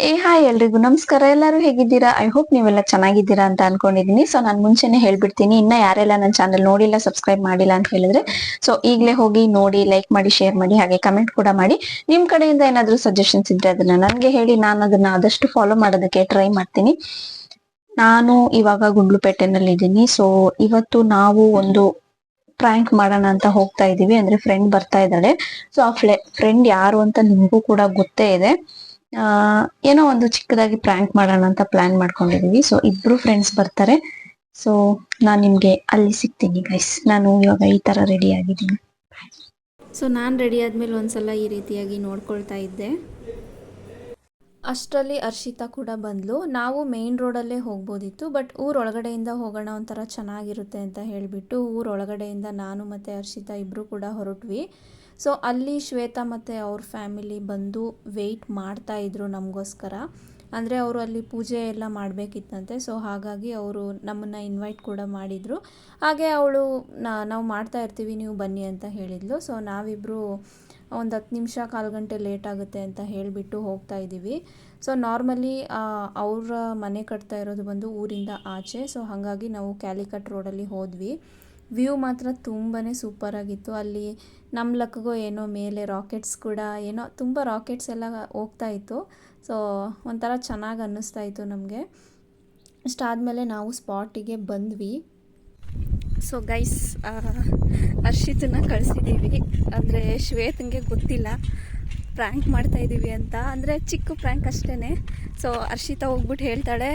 Hi ಎಲ್ರಿಗೂ ನಮಸ್ಕಾರ. ಎಲ್ಲರೂ ಹೇಗಿದ್ದೀರಾ? ಐ ಹೋಪ್ ನೀವೆಲ್ಲ ಚೆನ್ನಾಗಿದ್ದೀರಾ ಅಂತ ಅನ್ಕೊಂಡಿದೀನಿ. ಸೊ ನಾನು ಮುಂಚೆನೆ ಹೇಳ್ಬಿಡ್ತೀನಿ, ಇನ್ನ ಯಾರೆಲ್ಲ ನನ್ನ ಚಾನಲ್ ನೋಡಿಲ್ಲ, ಸಬ್ಸ್ಕ್ರೈಬ್ ಮಾಡಿಲ್ಲ ಅಂತ ಹೇಳಿದ್ರೆ ಸೊ ಈಗಲೇ ಹೋಗಿ ನೋಡಿ, ಲೈಕ್ ಮಾಡಿ, ಶೇರ್ ಮಾಡಿ, ಹಾಗೆ ಕಮೆಂಟ್ ಕೂಡ ಮಾಡಿ. ನಿಮ್ ಕಡೆಯಿಂದ ಏನಾದ್ರೂ ಸಜೆಷನ್ಸ್ ಇದ್ರೆ ಅದನ್ನ ನನ್ಗೆ ಹೇಳಿ, ನಾನು ಅದನ್ನ ಆದಷ್ಟು ಫಾಲೋ ಮಾಡೋದಕ್ಕೆ ಟ್ರೈ ಮಾಡ್ತೀನಿ. ನಾನು ಇವಾಗ ಗುಂಡ್ಲುಪೇಟೆನಲ್ಲಿ ಇದ್ದೀನಿ. ಸೊ ಇವತ್ತು ನಾವು ಒಂದು ಪ್ರ್ಯಾಂಕ್ ಮಾಡೋಣ ಅಂತ ಹೋಗ್ತಾ ಇದೀವಿ. ಅಂದ್ರೆ ಫ್ರೆಂಡ್ ಬರ್ತಾ ಇದ್ದಾಳೆ. ಸೊ ಆ ಫ್ರೆಂಡ್ ಯಾರು ಅಂತ ನಿಮ್ಗೂ ಕೂಡ ಗೊತ್ತೇ ಇದೆ. ಏನೋ ಒಂದು ಚಿಕ್ಕದಾಗಿ ಪ್ರ್ಯಾಂಕ್ ಮಾಡೋಣ ಅಂತ ಪ್ಲಾನ್ ಮಾಡ್ಕೊಂಡಿದೀವಿ. ಸೊ ಇಬ್ರು ಫ್ರೆಂಡ್ಸ್ ಬರ್ತಾರೆ. ಸೊ ನಾನ್ ನಿಮ್ಗೆ ಅಲ್ಲಿ ಸಿಗ್ತೀನಿ ಗೈಸ್. ನಾನು ಇವಾಗ ಈ ತರ ರೆಡಿ ಆಗಿದ್ದೀನಿ. ಸೊ ನಾನು ರೆಡಿ ಆದಮೇಲೆ ಒಂದ್ಸಲ ಈ ರೀತಿಯಾಗಿ ನೋಡ್ಕೊಳ್ತಾ ಇದ್ದೆ. ಅಷ್ಟರಲ್ಲಿ ಹರ್ಷಿತಾ ಕೂಡ ಬಂದ್ಲು. ನಾವು ಮೇನ್ ರೋಡಲ್ಲೇ ಹೋಗ್ಬೋದಿತ್ತು, ಬಟ್ ಊರೊಳಗಡೆಯಿಂದ ಹೋಗೋಣ ಒಂಥರ ಚೆನ್ನಾಗಿರುತ್ತೆ ಅಂತ ಹೇಳಿಬಿಟ್ಟು ಊರೊಳಗಡೆಯಿಂದ ನಾನು ಮತ್ತು ಹರ್ಷಿತಾ ಇಬ್ಬರು ಕೂಡ ಹೊರಟ್ವಿ. ಸೊ ಅಲ್ಲಿ ಶ್ವೇತಾ ಮತ್ತು ಅವ್ರ ಫ್ಯಾಮಿಲಿ ಬಂದು ವೆಯ್ಟ್ ಮಾಡ್ತಾಯಿದ್ರು ನಮಗೋಸ್ಕರ. ಅಂದರೆ ಅವರು ಅಲ್ಲಿ ಪೂಜೆ ಎಲ್ಲ ಮಾಡಬೇಕಿತ್ತಂತೆ. ಸೊ ಹಾಗಾಗಿ ಅವರು ನಮ್ಮನ್ನು ಇನ್ವೈಟ್ ಕೂಡ ಮಾಡಿದರು. ಹಾಗೆ ಅವಳು ನಾವು ಮಾಡ್ತಾ ಇರ್ತೀವಿ, ನೀವು ಬನ್ನಿ ಅಂತ ಹೇಳಿದ್ಲು. ಸೊ ನಾವಿಬ್ಬರು ಒಂದು 10 ನಿಮಿಷ, 1/4 ಗಂಟೆ ಲೇಟ್ ಆಗುತ್ತೆ ಅಂತ ಹೇಳಿಬಿಟ್ಟು ಹೋಗ್ತಾ ಇದ್ದೀವಿ. ಸೊ ನಾರ್ಮಲಿ ಅವರ ಮನೆ ಕಟ್ತಾ ಇರೋದು ಬಂದು ಊರಿಂದ ಆಚೆ. ಸೊ ಹಾಗಾಗಿ ನಾವು ಕ್ಯಾಲಿಕಟ್ ರೋಡಲ್ಲಿ ಹೋದ್ವಿ. ವ್ಯೂ ಮಾತ್ರ ತುಂಬಾ ಸೂಪರಾಗಿತ್ತು. ಅಲ್ಲಿ ನಮ್ಮ ಲಕ್ಕಗೋ ಏನೋ ಮೇಲೆ ರಾಕೆಟ್ಸ್ ಕೂಡ ಏನೋ ತುಂಬ ರಾಕೆಟ್ಸ್ ಎಲ್ಲ ಹೋಗ್ತಾ ಇತ್ತು. ಸೊ ಒಂಥರ ಚೆನ್ನಾಗಿ ಅನ್ನಿಸ್ತಾ ಇತ್ತು ನಮಗೆ. ಇಷ್ಟಾದಮೇಲೆ ನಾವು ಸ್ಪಾಟಿಗೆ ಬಂದ್ವಿ. ಸೊ ಗೈಸ್, ಹರ್ಷಿತನ ಕಳಿಸಿದ್ದೀವಿ. ಅಂದರೆ ಶ್ವೇತಂಗೆ ಗೊತ್ತಿಲ್ಲ ಪ್ರ್ಯಾಂಕ್ ಮಾಡ್ತಾಯಿದ್ದೀವಿ ಅಂತ. ಅಂದರೆ ಚಿಕ್ಕ ಪ್ರ್ಯಾಂಕ್ ಅಷ್ಟೇ. ಸೊ ಹರ್ಷಿತಾ ಹೋಗ್ಬಿಟ್ಟು ಹೇಳ್ತಾಳೆ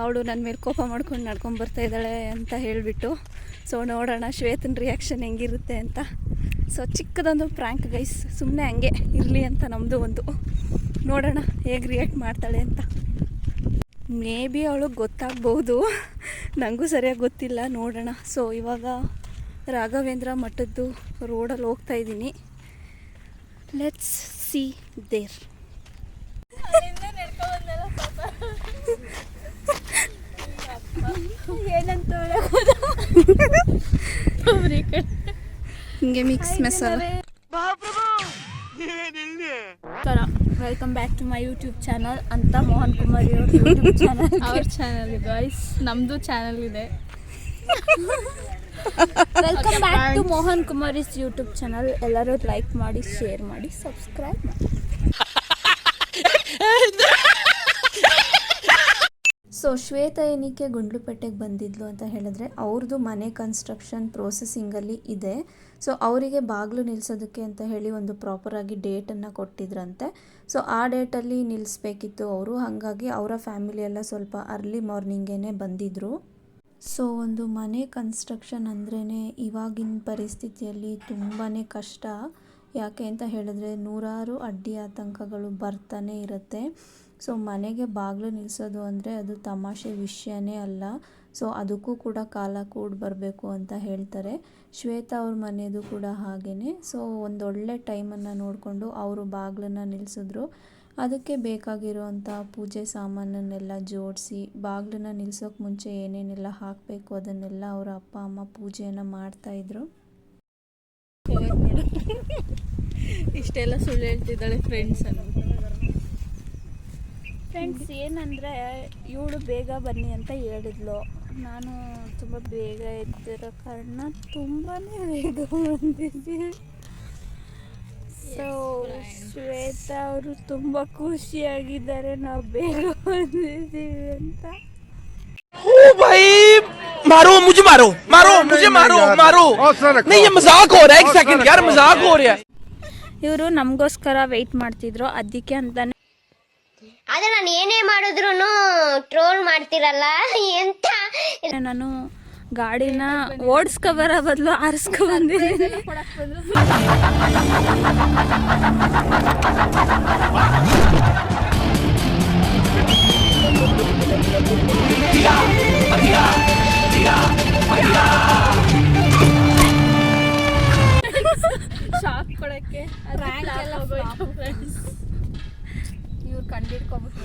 ಅವಳು ನನ್ನ ಮೇಲೆ ಕೋಪ ಮಾಡ್ಕೊಂಡು ನಡ್ಕೊಂಬರ್ತಾ ಇದ್ದಾಳೆ ಅಂತ ಹೇಳಿಬಿಟ್ಟು. ಸೊ ನೋಡೋಣ ಶ್ವೇತನ ರಿಯಾಕ್ಷನ್ ಹೆಂಗಿರುತ್ತೆ ಅಂತ. ಸೊ ಚಿಕ್ಕದೊಂದು ಪ್ರ್ಯಾಂಕ್ ಗೈಸ್, ಸುಮ್ಮನೆ ಹಂಗೆ ಇರಲಿ ಅಂತ ನಮ್ಮದು ಒಂದು. ನೋಡೋಣ ಹೇಗೆ ರಿಯಾಕ್ಟ್ ಮಾಡ್ತಾಳೆ ಅಂತ. ಮೇ ಬಿ ಅವಳಿಗೆ ಗೊತ್ತಾಗ್ಬೋದು, ನನಗೂ ಸರಿಯಾಗಿ ಗೊತ್ತಿಲ್ಲ, ನೋಡೋಣ. ಸೊ ಇವಾಗ ರಾಘವೇಂದ್ರ ಮಠದ್ದು ರೋಡಲ್ಲಿ ಹೋಗ್ತಾ ಇದ್ದೀನಿ. Let's see there. ಹಿಂಗೆ mix masala. Welcome back to my YouTube channel ಅಂತ ಮೋಹನ್ ಕುಮಾರಿ ಯೂಟ್ಯೂಬ್ ಚಾನಲ್. ಅವ್ರ ಚಾನಲ್ ಇದೆ ಗೈಸ್, ನಮ್ಮದು ಚಾನಲ್ ಇದೆ. Welcome back to Mohan Kumari's YouTube channel. ಎಲ್ಲರೂ ಲೈಕ್ ಮಾಡಿ, ಶೇರ್ ಮಾಡಿ, ಸಬ್ಸ್ಕ್ರೈಬ್ ಮಾಡಿ. ಸೊ ಶ್ವೇತಾ ಏನಕ್ಕೆ ಗುಂಡ್ಲುಪೇಟೆಗೆ ಬಂದಿದ್ಲು ಅಂತ ಹೇಳಿದ್ರೆ, ಅವ್ರದ್ದು ಮನೆ ಕನ್ಸ್ಟ್ರಕ್ಷನ್ ಪ್ರೋಸೆಸಿಂಗಲ್ಲಿ ಇದೆ. ಸೊ ಅವರಿಗೆ ಬಾಗಿಲು ನಿಲ್ಲಿಸೋದಕ್ಕೆ ಅಂತ ಹೇಳಿ ಒಂದು ಪ್ರಾಪರಾಗಿ ಡೇಟನ್ನು ಕೊಟ್ಟಿದ್ರಂತೆ. ಸೊ ಆ ಡೇಟಲ್ಲಿ ನಿಲ್ಲಿಸ್ಬೇಕಿತ್ತು ಅವರು. ಹಾಗಾಗಿ ಅವರ ಫ್ಯಾಮಿಲಿ ಎಲ್ಲ ಸ್ವಲ್ಪ ಅರ್ಲಿ ಮಾರ್ನಿಂಗೇ ಬಂದಿದ್ದರು. ಸೊ ಒಂದು ಮನೆ ಕನ್ಸ್ಟ್ರಕ್ಷನ್ ಅಂದ್ರೇ ಇವಾಗಿನ ಪರಿಸ್ಥಿತಿಯಲ್ಲಿ ತುಂಬಾ ಕಷ್ಟ. ಯಾಕೆ ಅಂತ ಹೇಳಿದ್ರೆ ನೂರಾರು ಅಡ್ಡಿ ಆತಂಕಗಳು ಬರ್ತಾನೆ ಇರುತ್ತೆ. ಸೊ ಮನೆಗೆ ಬಾಗಿಲು ನಿಲ್ಲಿಸೋದು ಅಂದರೆ ಅದು ತಮಾಷೆ ವಿಷಯನೇ ಅಲ್ಲ. ಸೊ ಅದಕ್ಕೂ ಕೂಡ ಕಾಲ ಕೂಡ ಬರಬೇಕು ಅಂತ ಹೇಳ್ತಾರೆ. ಶ್ವೇತಾ ಅವ್ರ ಮನೆಯದು ಕೂಡ ಹಾಗೇ. ಸೊ ಒಂದೊಳ್ಳೆ ಟೈಮನ್ನು ನೋಡಿಕೊಂಡು ಅವರು ಬಾಗಿಲನ್ನು ನಿಲ್ಲಿಸಿದ್ರು. ಅದಕ್ಕೆ ಬೇಕಾಗಿರುವಂಥ ಪೂಜೆ ಸಾಮಾನನ್ನೆಲ್ಲ ಜೋಡಿಸಿ, ಬಾಗಿಲನ್ನು ನಿಲ್ಲಿಸೋಕೆ ಮುಂಚೆ ಏನೇನೆಲ್ಲ ಹಾಕಬೇಕು ಅದನ್ನೆಲ್ಲ ಅವರ ಅಪ್ಪ ಅಮ್ಮ ಪೂಜೆಯನ್ನು ಮಾಡ್ತಾಯಿದ್ರು. ಇಷ್ಟೆಲ್ಲ ಸುಳ್ಳು ಹೇಳ್ತಿದ್ದಾಳೆ ಫ್ರೆಂಡ್ಸ್ ಏನಂದರೆ ಇವಳು ಬೇಗ ಬನ್ನಿ ಅಂತ ಹೇಳಿದ್ಲು. ನಾನು ತುಂಬ ಬೇಗ ಎದ್ದಿರೋ ಕಾರಣ ತುಂಬಾ ಬೇಗ ಬಂದಿದ್ದೆ. ಸೊ ಶ್ವೇತಾ ಅವರು ತುಂಬ ಖುಷಿಯಾಗಿದ್ದಾರೆ ನಾವು ಬೇಗ ಬಂದಿದ್ದೀವಿ ಅಂತ. मारो मुझे, मारो मारो मुझे, मारो मारो नहीं, ये मजाक हो रहा है. एक सेकंड यार, मजाक हो रहा है. ಇವರು ನಮಗೋಸ್ಕರ ವೆಯ್ಟ್ ಮಾಡ್ತಿದ್ರು, ಅದಕ್ಕೆ ಅಂತಾನೆ. ಆದ್ರೆ ನಾನು ಏನೇ ಮಾಡಿದ್ರು ಟ್ರೋಲ್ ಮಾಡ್ತಿರಲ್ಲ ಎಂತ. ನಾನು ಗಾಡಿನ ಓಡಿಸ್ಕೊಬರೋ ಬದಲು ಆರಿಸ್ಕೊ ಬಂದಿದ್ದೀನಿ. ಶಾಕ್ ಕೊಡಕ್ಕೆ ಇವ್ರು ಕಂಡಿಡ್ಕೊಂಡ್ಬಿಟ್ಟು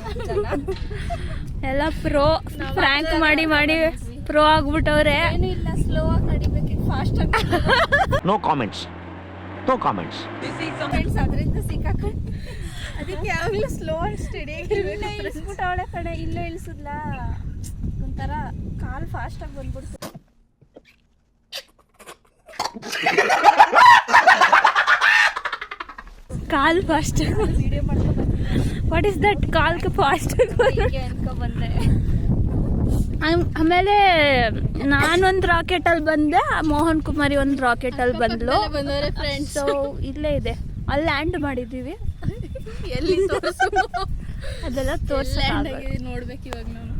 ಎಲ್ಲ ಪ್ರೋ ಫ್ರ್ಯಾಂಕ್ ಮಾಡಿ ಮಾಡಿ ಪ್ರೋ ಆಗ್ಬಿಟ್ಟವ್ರೆ. ಏನು ಇಲ್ಲ, ಸ್ಲೋ ಆಗಿ ನಡಿಬೇಕು, ಫಾಸ್ಟ್ ಆಗಿ. No comments. ಫ್ರೆಂಡ್ಸ್ ಅದರಿಂದ ಸಿಕ್ಕಾಕೊಂಡು ಅದಕ್ಕೆ ಯಾವಾಗಲೂ ಸ್ಲೋ ಅಂಡ್ ಸ್ಟಡಿ ಇಲ್ಲೇ ಇಳಿಸ್ಬಿಟ್ಟವಳೆ ಕಡೆ, ಇಲ್ಲೇ ಇಳಿಸಿದ್ಲ, ಒಂಥರ ಕಾಲು ಫಾಸ್ಟಾಗಿ ಬಂದ್ಬಿಡ್ತು. ಕಾಲ್ ಫಾಸ್ಟ್ ವಿಡಿಯೋ ಮಾಡ್ಕೊಂಡು ವಾಟ್ ಇಸ್ ದಟ್ ಕಾಲ್ಗೆ ಫಾಸ್ಟ್ ಅನ್ಕೊ ಬಂದೆ. ಆಮೇಲೆ ನಾನೊಂದು ರಾಕೆಟಲ್ಲಿ ಬಂದೆ, ಮೋಹನ್ ಕುಮಾರಿ ಒಂದು ರಾಕೆಟಲ್ಲಿ ಬಂದ್ಲು. ಬಂದವರೆ ಫ್ರೆಂಡ್ಸ್. ಸೊ ಇಲ್ಲೇ ಇದೆ, ಅಲ್ಲಿ ಲ್ಯಾಂಡ್ ಮಾಡಿದ್ದೀವಿ. ಎಲ್ಲಿ ತೋರಿಸು, ಅದೆಲ್ಲ ತೋರ್ಸ ನೋಡ್ಬೇಕು ಇವಾಗ ನಾನು.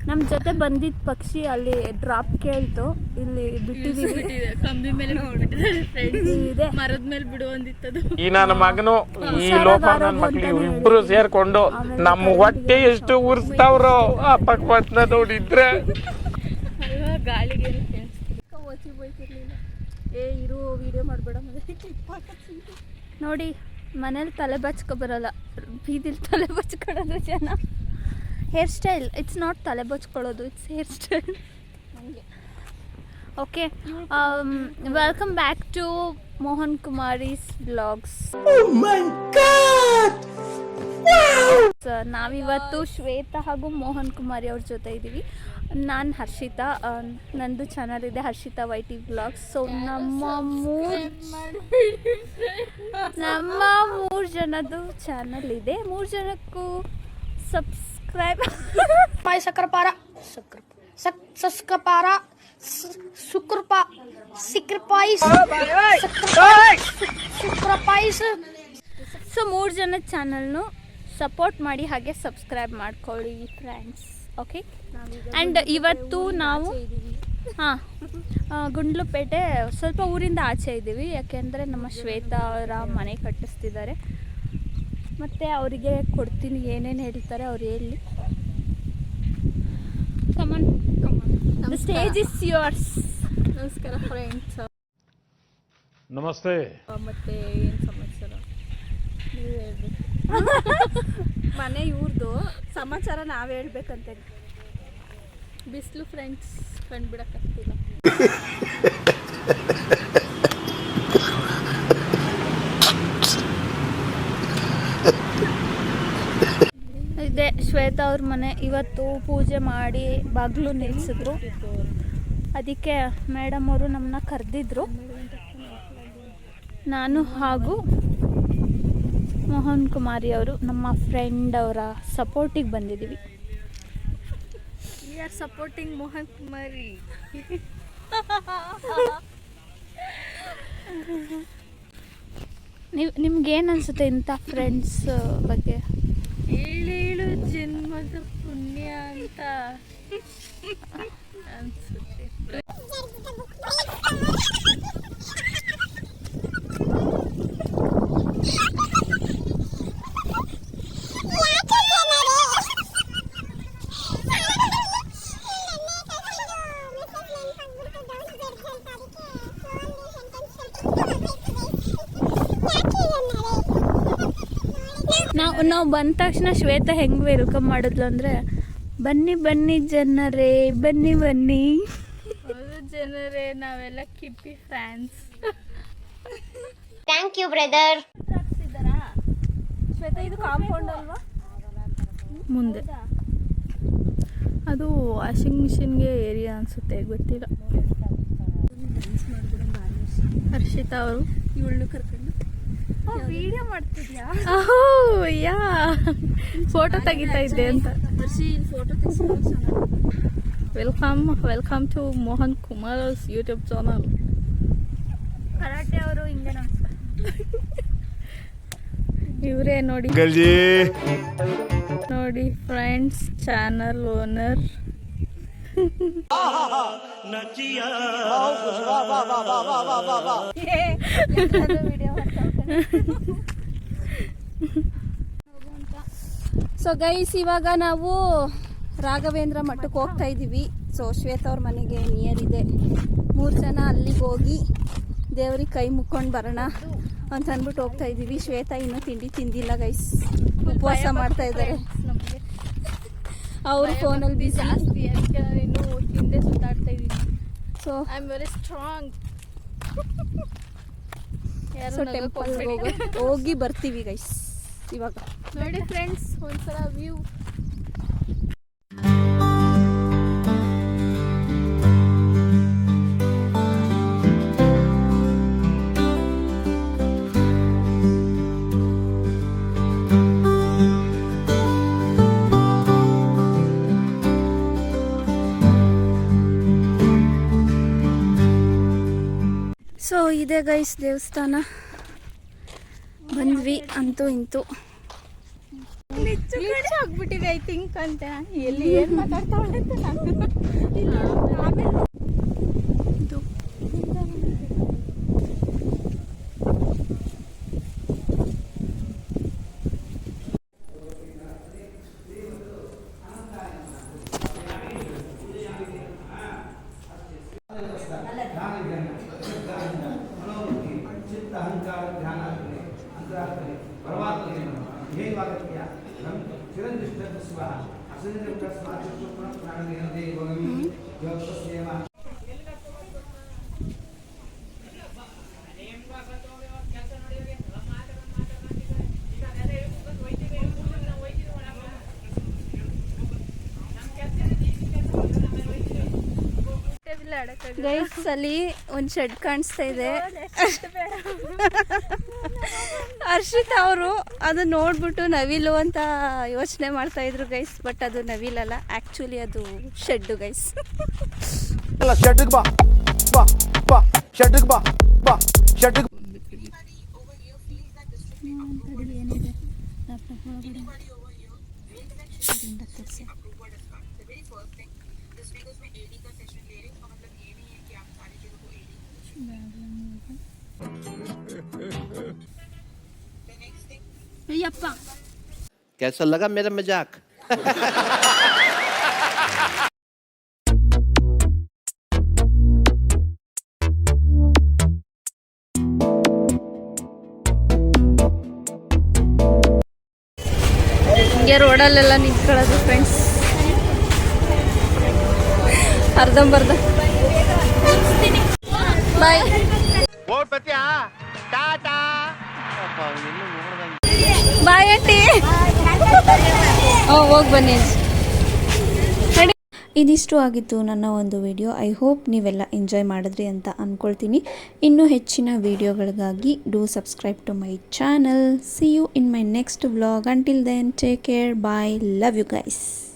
ನಮ್ಮ ಜೊತೆ ಬಂದಿದ್ದ ಪಕ್ಷಿ ಅಲ್ಲಿ ಡ್ರಾಪ್ ಕೇಳ್ತು, ಇಲ್ಲಿ ಬಿಟ್ಟಿದ್ದೀವಿ. ಕಂಬಿ ಮೇಲೆ ಹೋಗ್ಬಿಟ್ಟಿದ್ದಾರೆ ಫ್ರೆಂಡ್ಸ್. ಇದೆ ಮರದ ಮೇಲೆ ಬಿಡು ಅಂದಿತ್ತದು. ಈ ನನ್ನ ಮಗನು ಈ ಲೋಕ ನನ್ನ ಮಕ್ಳು ಇಬ್ರು ಸೇರ್ಕೊಂಡು ನಮ್ಮ ಹೊಟ್ಟೆ ಎಷ್ಟು ಉರ್ಸ್ತಾವ್ರೋ ಆ ಪಕ್ವತ್ನ ನೋಡಿದ್ರೆ. ಅಲ್ವಾ, ಗಾಳಿಗೆ ಓಚಿ ಬೈತಿರ್ಲಿಲ್ಲ. ಇರು ವಿಡಿಯೋ ಮಾಡಬೇಡ ನೋಡಿ. ಮನೇಲಿ ತಲೆ ಬಚ್ಕೊ ಬರಲ್ಲ, ಬೀದಿಲಿ ತಲೆ ಬಚ್ಕೊಳ್ಳೋದು ಜನ. ಹೇರ್ ಸ್ಟೈಲ್, ಇಟ್ಸ್ ನಾಟ್ ತಲೆ ಬಚ್ಕೊಳ್ಳೋದು, it's hair style. Okay, welcome back to Mohan Kumari's blogs. ನಾವಿವತ್ತು ಶ್ವೇತಾ ಹಾಗೂ ಮೋಹನ್ ಕುಮಾರಿ ಅವ್ರ ಜೊತೆ ಇದ್ದೀವಿ. ನಾನು ಹರ್ಷಿತಾ, ನಂದು ಚಾನಲ್ ಇದೆ ಹರ್ಷಿತಾ YT ಬ್ಲಾಗ್ಸ್. ಸೊ ನಮ್ಮ ಮೂರು ಜನದ್ದು ಚಾನಲ್ ಇದೆ. 3 ಜನಕ್ಕೂ ಸಬ್ಸ್ಕ್ರೈಬ್ ಸೊ 3 ಜನದ ಚಾನಲ್ನು ಸಪೋರ್ಟ್ ಮಾಡಿ, ಹಾಗೆ ಸಬ್ಸ್ಕ್ರೈಬ್ ಮಾಡ್ಕೊಳ್ಳಿ ಫ್ರೆಂಡ್ಸ್. ಓಕೆ, ಆ್ಯಂಡ್ ಇವತ್ತು ನಾವು ಗುಂಡ್ಲುಪೇಟೆ ಸ್ವಲ್ಪ ಊರಿಂದ ಆಚೆ ಇದ್ದೀವಿ. ಯಾಕೆಂದರೆ ನಮ್ಮ ಶ್ವೇತಾ ಅವರ ಮನೆ ಕಟ್ಟಿಸ್ತಿದ್ದಾರೆ. ಮತ್ತು ಅವರಿಗೆ ಕೊಡ್ತೀನಿ, ಏನೇನು ಹೇಳ್ತಾರೆ ಅವ್ರು ಹೇಳಿ. Come on the stage is yours. ನಮಸ್ಕಾರ ಫ್ರೆಂಡ್ಸ್. ನಮಸ್ತೆ. ಮತ್ತೆ ಏನು ಸಮಾಚಾರ ನೀವು ಹೇಳ್ಬೇಕು. ಮನೆ ಇವ್ರದ್ದು ಸಮಾಚಾರ ನಾವು ಹೇಳ್ಬೇಕಂತ. ಬಿಸಿಲು ಫ್ರೆಂಡ್ಸ್, ಕಂಡುಬಿಡಕ್ಕಾಗ್ತಿಲ್ಲ. ಇದೆ ಶ್ವೇತಾ ಅವ್ರ ಮನೆ. ಇವತ್ತು ಪೂಜೆ ಮಾಡಿ ಬಾಗಿಲು ನಿಲ್ಲಿಸಿದ್ರು. ಅದಕ್ಕೆ ಮೇಡಮ್ ಅವರು ನಮ್ಮನ್ನ ಕರೆದಿದ್ರು. ನಾನು ಹಾಗೂ ಮೋಹನ್ ಕುಮಾರಿ ಅವರು ನಮ್ಮ ಫ್ರೆಂಡ್ ಅವರ ಸಪೋರ್ಟಿಗೆ ಬಂದಿದ್ದೀವಿ. ವಿ ಆರ್ ಸಪೋರ್ಟಿಂಗ್ ಮೋಹನ್ ಕುಮಾರಿ. ನಿಮ್ಗೇನು ಅನಿಸುತ್ತೆ ಇಂಥ ಫ್ರೆಂಡ್ಸ್ ಬಗ್ಗೆ? ಏಳೇಳು ಜನ್ಮದ ಪುಣ್ಯ ಅಂತ ಅನ್ಸುತ್ತೆ. ನಾವು ಬಂದ ತಕ್ಷಣ ಶ್ವೇತಾ ಹೆಂಗೆ ವೆಲ್ಕಮ್ ಮಾಡಿದ್ಲು ಅಂದರೆ, ಬನ್ನಿ ಬನ್ನಿ ಜನರೇ, ಬನ್ನಿ ಬನ್ನಿ. ಹೌದು ಜನರೇ, ನಾವೆಲ್ಲ Kippi fans. Thank you brother. Shweta, ಇದು ಕಾಂಪೌಂಡ್ ಅಲ್ವಾ? ಮುಂದೆ ಅದು ವಾಷಿಂಗ್ ಮಿಷಿನ್ಗೆ ಏರಿಯಾ ಅನಿಸುತ್ತೆ, ಗೊತ್ತಿಲ್ಲ. ಹರ್ಷಿತಾ ಅವರು ಇವಳನ್ನು ಕರ್ಕೊಂಡು ವಿಡಿಯೋ ಮಾಡ್ತಿದ್ಯಾ? ಯಾ ಫೋಟೋ ತೆಗಿತಾ ಇದ್ದೆ ಅಂತ. Welcome to Mohan Kumar YouTube channel. Karate ಅವರು ಹಿಂಗೆ ಇವರೇ ನೋಡಿ ನೋಡಿ friends, channel owner. So guys, ಇವಾಗ ನಾವು ರಾಘವೇಂದ್ರ ಮಠಕ್ಕೆ ಹೋಗ್ತಾ ಇದ್ದೀವಿ. ಸೊ ಶ್ವೇತಾ ಅವ್ರ ಮನೆಗೆ ನಿಯರ್ ಇದೆ. 3 ಜನ ಅಲ್ಲಿಗೆ ಹೋಗಿ ದೇವ್ರಿಗೆ ಕೈ ಮುಕ್ಕೊಂಡು ಬರೋಣ ಅಂತ ಅಂದ್ಬಿಟ್ಟು ಹೋಗ್ತಾ ಇದ್ದೀವಿ. ಶ್ವೇತಾ ಇನ್ನೂ ತಿಂಡಿ ತಿಂದಿಲ್ಲ ಗೈಸ್, ಉಪವಾಸ ಮಾಡ್ತಾ ಇದ್ದಾರೆ. ಅವರು ಫೋನಲ್ಲಿ ಬಿಸಿ. ಜಾಸ್ತಿ ಅದಕ್ಕೆ ನಾನು ಇನ್ನೂ ತಿಂದೆ ಸುತ್ತಾಡ್ತಾ ಇದ್ದೀನಿ. So I am very strong. So temple ಹೋಗಿ ಬರ್ತೀವಿ ಗೈಸ್ ಇವಾಗ. ನೋಡಿ ಫ್ರೆಂಡ್ಸ್ ಒಂದ್ಸಲ ವ್ಯೂ. ಸೊ ಇದೆ ಗೈಸ್ ದೇವಸ್ಥಾನ, ಬಂದ್ವಿ ಅಂತೂ ಇಂತೂ. ಆಗ್ಬಿಟ್ಟಿದೆ ಐ ಥಿಂಕ್ ಅಂತ. ಎಲ್ಲಿ ಏನ್ ಮಾತಾಡ್ತಾ ಉಂಟು ನಾನು. ಗೈಸ್ ಅಲ್ಲಿ ಒಂದು ಶೆಡ್ ಕಾಣಿಸ್ತಾ ಇದೆ. ಹರ್ಷಿತ್ ಅವರು ಅದು ನೋಡ್ಬಿಟ್ಟು ನವಿಲು ಅಂತ ಯೋಚನೆ ಮಾಡ್ತಾ ಇದ್ರು ಗೈಸ್, ಬಟ್ ಅದು ನವಿಲಲ್ಲ, ಆಕ್ಚುಲಿ ಅದು ಶೆಡ್ ಗೈಸ್. कैसा लगा मेरा मजाक? ಹಿಂಗೆ ರೋಡಲ್ಲೆಲ್ಲ ನಿಂತ್ಕೊಳ್ಳೋದು ಫ್ರೆಂಡ್ಸ್, ಅರ್ಧಂಬರ್ಧ. Bye bye aunty. ಹೋಗಿ ಬನ್ನಿ. ಇದಿಷ್ಟು ಆಗಿತ್ತು ನನ್ನ ಒಂದು ವಿಡಿಯೋ. ಐ ಹೋಪ್ ನೀವೆಲ್ಲ ಎಂಜಾಯ್ ಮಾಡಿದ್ರಿ ಅಂತ ಅಂದ್ಕೊಳ್ತೀನಿ. ಇನ್ನೂ ಹೆಚ್ಚಿನ ವಿಡಿಯೋಗಳಿಗಾಗಿ do subscribe to my channel. See you in my next vlog. Until then take care, bye, love you guys.